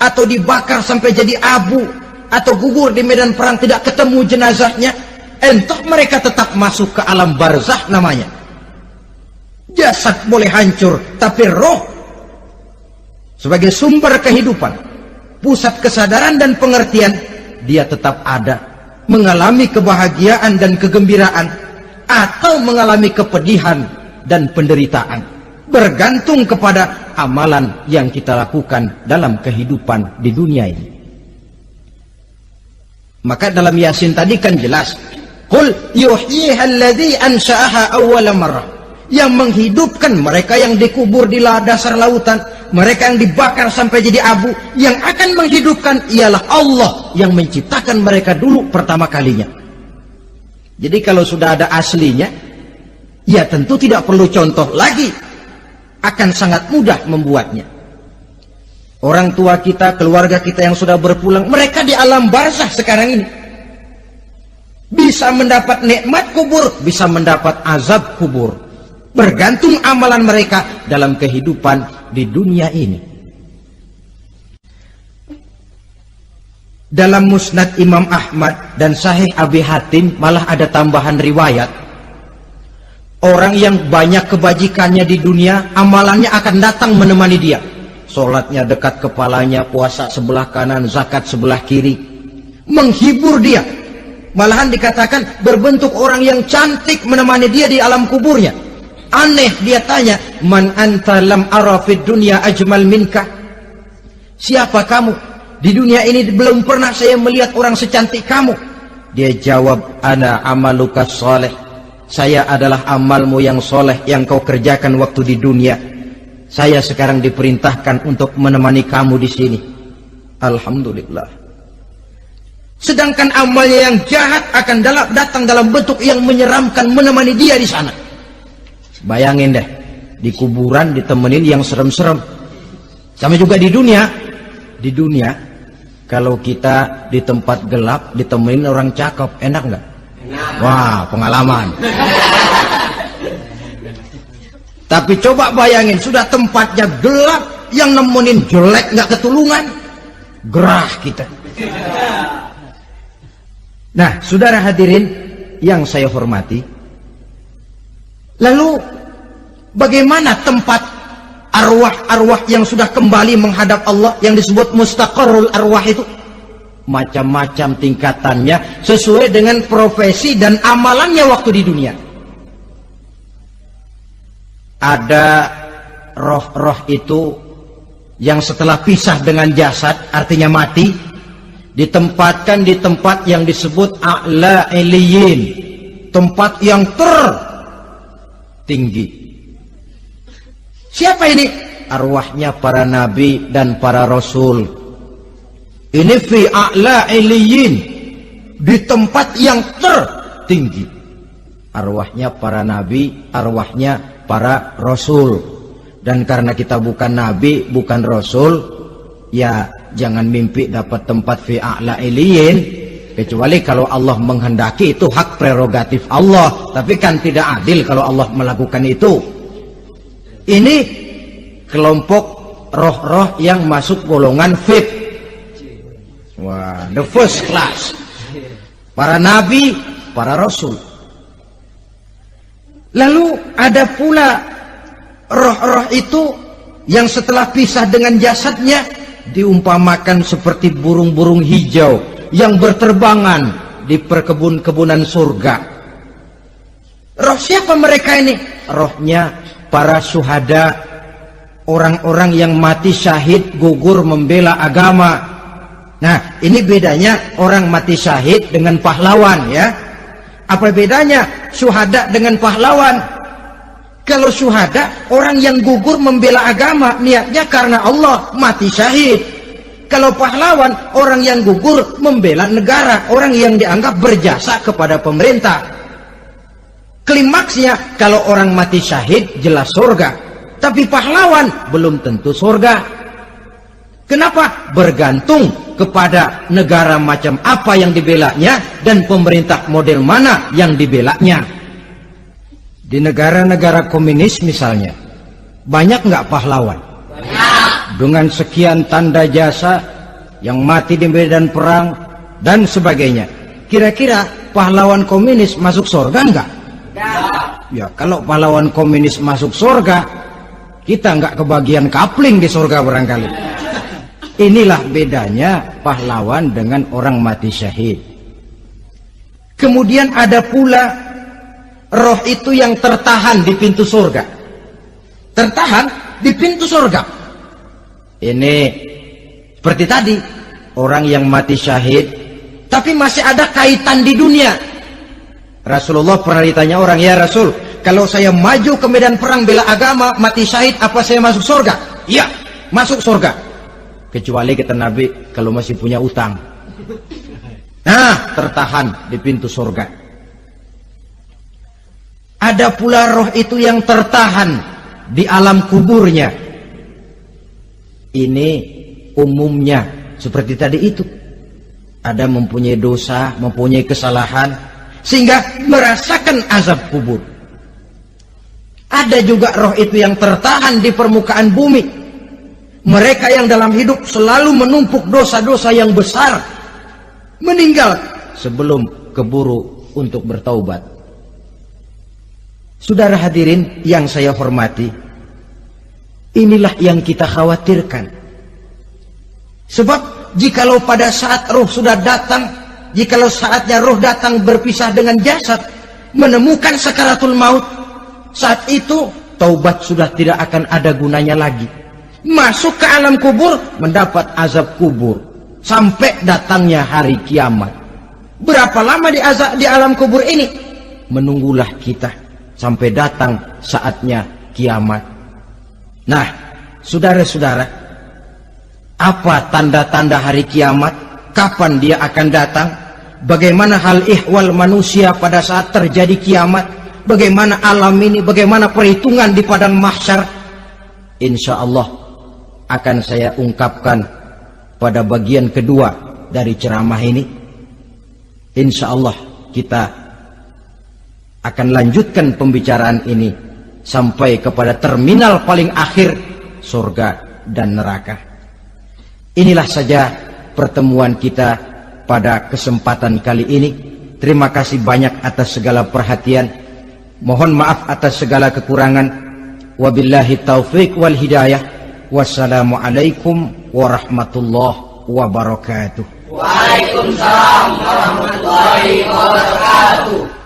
A: atau dibakar sampai jadi abu, atau gugur di medan perang tidak ketemu jenazahnya. Entah mereka tetap masuk ke alam barzah namanya. Jasad boleh hancur, tapi roh sebagai sumber kehidupan, pusat kesadaran dan pengertian, dia tetap ada, mengalami kebahagiaan dan kegembiraan, atau mengalami kepedihan dan penderitaan, bergantung kepada amalan yang kita lakukan dalam kehidupan di dunia ini. Maka dalam Yasin tadi kan jelas, qul yuhyiha alladzi ansha'aha awwala marrah, yang menghidupkan mereka yang dikubur di dasar lautan, mereka yang dibakar sampai jadi abu, yang akan menghidupkan ialah Allah yang menciptakan mereka dulu pertama kalinya. Jadi kalau sudah ada aslinya, ya tentu tidak perlu contoh lagi, akan sangat mudah membuatnya. Orang tua kita, keluarga kita yang sudah berpulang, mereka di alam barzah sekarang ini bisa mendapat nikmat kubur, bisa mendapat azab kubur, bergantung amalan mereka dalam kehidupan di dunia ini. Dalam Musnad Imam Ahmad dan Sahih Abi Hatim malah ada tambahan riwayat, orang yang banyak kebajikannya di dunia, amalannya akan datang menemani dia. Sholatnya dekat kepalanya, puasa sebelah kanan, zakat sebelah kiri, menghibur dia. Malahan dikatakan berbentuk orang yang cantik menemani dia di alam kuburnya. Aneh, dia tanya, man anta lam ara fid dunya ajmal minka. Siapa kamu? Di dunia ini belum pernah saya melihat orang secantik kamu. Dia jawab, ana amaluka soleh. Saya adalah amalmu yang soleh yang kau kerjakan waktu di dunia. Saya sekarang diperintahkan untuk menemani kamu di sini. Alhamdulillah. Sedangkan amalnya yang jahat akan datang dalam bentuk yang menyeramkan menemani dia di sana. Bayangin deh, di kuburan ditemenin yang serem-serem. Sama juga di dunia, Di dunia, kalau kita di tempat gelap ditemenin orang cakep, enak nggak? Wah, pengalaman. Tapi coba bayangin, sudah tempatnya gelap, yang nemenin jelek nggak ketulungan, gerah kita. Nah, saudara hadirin yang saya hormati, lalu bagaimana tempat arwah-arwah yang sudah kembali menghadap Allah yang disebut mustaqarrul arwah itu? Macam-macam tingkatannya sesuai dengan profesi dan amalannya waktu di dunia. Ada roh-roh itu yang setelah pisah dengan jasad, artinya mati, ditempatkan di tempat yang disebut a'la iliyin, tempat yang tertinggi. Siapa ini? Arwahnya para nabi dan para rasul. Ini fi a'la iliyin, di tempat yang tertinggi. Arwahnya para nabi, arwahnya para rasul. Dan karena kita bukan nabi, bukan rasul, ya jangan mimpi dapat tempat fi a'la iliyin, kecuali kalau Allah menghendaki. Itu hak prerogatif Allah, tapi kan tidak adil kalau Allah melakukan itu. Ini kelompok roh-roh yang masuk golongan VIP. Wah, the first class. Para nabi, para rasul. Lalu ada pula roh-roh itu yang setelah pisah dengan jasadnya diumpamakan seperti burung-burung hijau yang berterbangan di perkebun-kebunan surga. Roh siapa mereka ini? Rohnya para syuhada, orang-orang yang mati syahid gugur membela agama. Nah, ini bedanya orang mati syahid dengan pahlawan, ya. Apa bedanya syuhada dengan pahlawan? Kalau syuhada, orang yang gugur membela agama, niatnya karena Allah, mati syahid. Kalau pahlawan, orang yang gugur membela negara, orang yang dianggap berjasa kepada pemerintah. Klimaksnya, kalau orang mati syahid jelas surga, tapi pahlawan belum tentu surga. Kenapa? Bergantung kepada negara macam apa yang dibelanya dan pemerintah model mana yang dibelanya. Di negara-negara komunis misalnya, banyak nggak pahlawan? Banyak. Dengan sekian tanda jasa yang mati di medan perang dan sebagainya. Kira-kira pahlawan komunis masuk surga nggak? Ya, kalau pahlawan komunis masuk surga, kita nggak kebagian kapling di surga barangkali. Inilah bedanya pahlawan dengan orang mati syahid. Kemudian ada pula roh itu yang tertahan di pintu surga. Tertahan di pintu surga. Ini seperti tadi, orang yang mati syahid tapi masih ada kaitan di dunia. Rasulullah pernah ditanya orang, ya Rasul, kalau saya maju ke medan perang bela agama, mati syahid, apa saya masuk surga? Iya, masuk surga. Kecuali kata Nabi, kalau masih punya utang. Nah, tertahan di pintu surga. Ada pula roh itu yang tertahan di alam kuburnya. Ini umumnya seperti tadi itu. Ada mempunyai dosa, mempunyai kesalahan, sehingga merasakan azab kubur. Ada juga roh itu yang tertahan di permukaan bumi. Mereka yang dalam hidup selalu menumpuk dosa-dosa yang besar, meninggal sebelum keburu untuk bertaubat. Saudara hadirin yang saya hormati, inilah yang kita khawatirkan. Sebab jikalau pada saat roh sudah datang, jikalau saatnya roh datang berpisah dengan jasad, menemukan sakaratul maut, saat itu taubat sudah tidak akan ada gunanya lagi. Masuk ke alam kubur, mendapat azab kubur sampai datangnya hari kiamat. Berapa lama di alam kubur ini? Menunggulah kita sampai datang saatnya kiamat. Nah, saudara-saudara, apa tanda-tanda hari kiamat? Kapan dia akan datang? Bagaimana hal ihwal manusia pada saat terjadi kiamat? Bagaimana alam ini? Bagaimana perhitungan di padang mahsyar? Insya Allah akan saya ungkapkan pada bagian kedua dari ceramah ini. Insya Allah kita akan lanjutkan pembicaraan ini sampai kepada terminal paling akhir, surga dan neraka. Inilah saja pertemuan kita pada kesempatan kali ini. Terima kasih banyak atas segala perhatian. Mohon maaf atas segala kekurangan. Wabillahi taufiq wal hidayah. Wassalamualaikum warahmatullahi wabarakatuh.
B: Waalaikumsalam warahmatullahi wabarakatuh.